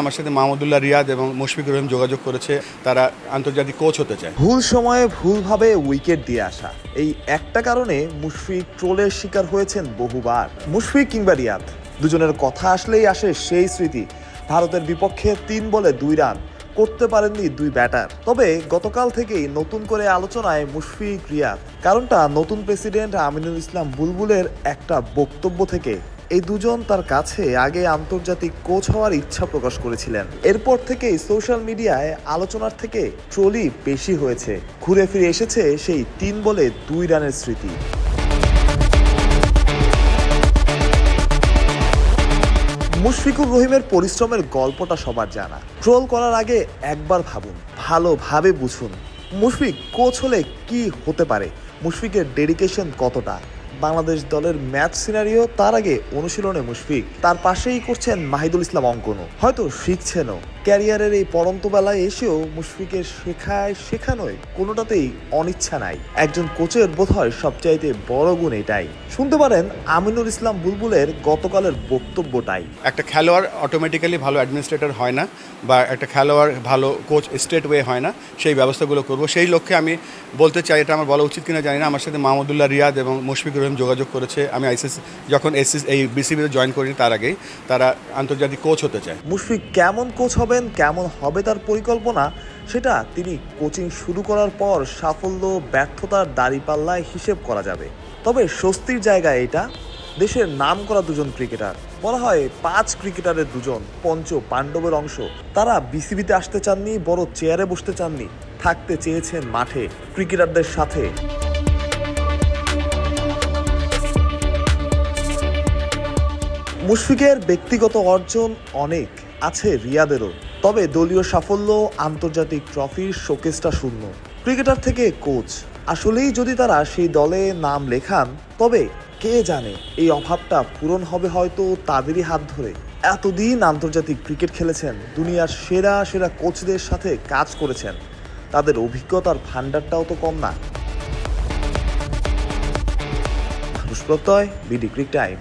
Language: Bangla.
আমার সাথে মাহমুদুল্লাহ রিয়াদ এবং মুশফিকুর রহিম যোগাযোগ করেছে, তারা আন্তর্জাতিক কোচ হতে চায়। ভুল সময়ে ভুলভাবে উইকেট দিয়ে আসা, এই একটা কারণে মুশফিক ট্রোলের শিকার হয়েছেন বহুবার। মুশফিক কিংবা রিয়াদ দুজনের কথা আসলেই আসে সেই স্মৃতি, ভারতের বিপক্ষে 3 বলে 2 রান করতে পারেননি 2 ব্যাটার। তবে গতকাল থেকেই নতুন করে আলোচনায় মুশফিক রিয়াদ, কারণটা নতুন প্রেসিডেন্ট আমিনুল ইসলাম বুলবুলের একটা বক্তব্য থেকে। এই দুজন তার কাছে আগে আন্তর্জাতিক কোচ হওয়ার ইচ্ছা প্রকাশ করেছিলেন। এরপর থেকেই সোশ্যাল মিডিয়ায় আলোচনার থেকে ট্রোলই বেশি হয়েছে। ঘুরে ফিরে এসেছে সেই 3 বলে 2 রানের স্মৃতি। মুশফিকুর রহিমের পরিশ্রমের গল্পটা সবার জানা। ট্রোল করার আগে একবার ভাবুন, ভালোভাবে বুঝুন মুশফিক কোচ হলে কি হতে পারে, মুশফিকের ডেডিকেশন কতটা। বাংলাদেশ দলের ম্যাচ সিনারিও তার আগে অনুশীলনে মুশফিক, তার পাশেই করছেন মাহিদুল ইসলাম অঙ্কনও, হয়তো শিখছেনও। ক্যারিয়ারের এই পরন্ত বেলায় এসেও মুশফিকের শেখানোয় কোনোটাতেই অনিচ্ছা নাই। একজন কোচের বোধহয় সবচাইতে বড় গুণ এটাই। শুনতে পারেন আমিনুল ইসলাম বুলবুলের গতকালের বক্তব্যটাই। একটা খেলোয়াড় অটোমেটিক্যালি ভালো অ্যাডমিনিস্ট্রেটর হয় না, বা একটা খেলোয়াড় ভালো কোচ স্ট্রেট ওয়ে হয় না। সেই ব্যবস্থাগুলো করব, সেই লক্ষ্যে আমি বলতে চাই, এটা আমার বলা উচিত কিনা জানি না, আমার সাথে মাহমুদুল্লাহ রিয়াদ এবং মুশফিকুর রহিম যোগাযোগ করেছে। আমি যখন এই বিসিবিতে জয়েন করিনি তার আগেই, তারা আন্তর্জাতিক কোচ হতে চায়। মুশফিক কেমন কোচ হবেন, কেমন হবে তার পরিকল্পনা, সেটা তিনি কোচিং শুরু করার পর সাফল্য ব্যর্থতার দাঁড়িপাল্লায় হিসেব করা যাবে। তবে স্বস্তির জায়গা এটা, দেশের নাম করা দুজন ক্রিকেটার, বলা হয় 5 ক্রিকেটারের দুজন পঞ্চ পাণ্ডবের অংশ। তারা বিসিবিতে আসতে চাননি, বড় চেয়ারে বসতে চাননি, থাকতে চেয়েছেন মাঠে ক্রিকেটারদের সাথে। মুশফিকের ব্যক্তিগত অর্জন অনেক আছে, রিয়াদেরও। তবে দলীয় সাফল্য, আন্তর্জাতিক ট্রফির শোকেসটা শূন্য। ক্রিকেটার থেকে কোচ, আসলেই যদি তারা সেই দলে নাম লেখান, তবে কে জানে এই অভাবটা পূরণ হবে হয়তো তাদেরই হাত ধরে। এতদিন আন্তর্জাতিক ক্রিকেট খেলেছেন, দুনিয়ার সেরা সেরা কোচদের সাথে কাজ করেছেন, তাদের অভিজ্ঞতার ভান্ডারটাও তো কম না। মানুষ প্রত্যয়, বিডি ক্রিক টাইম।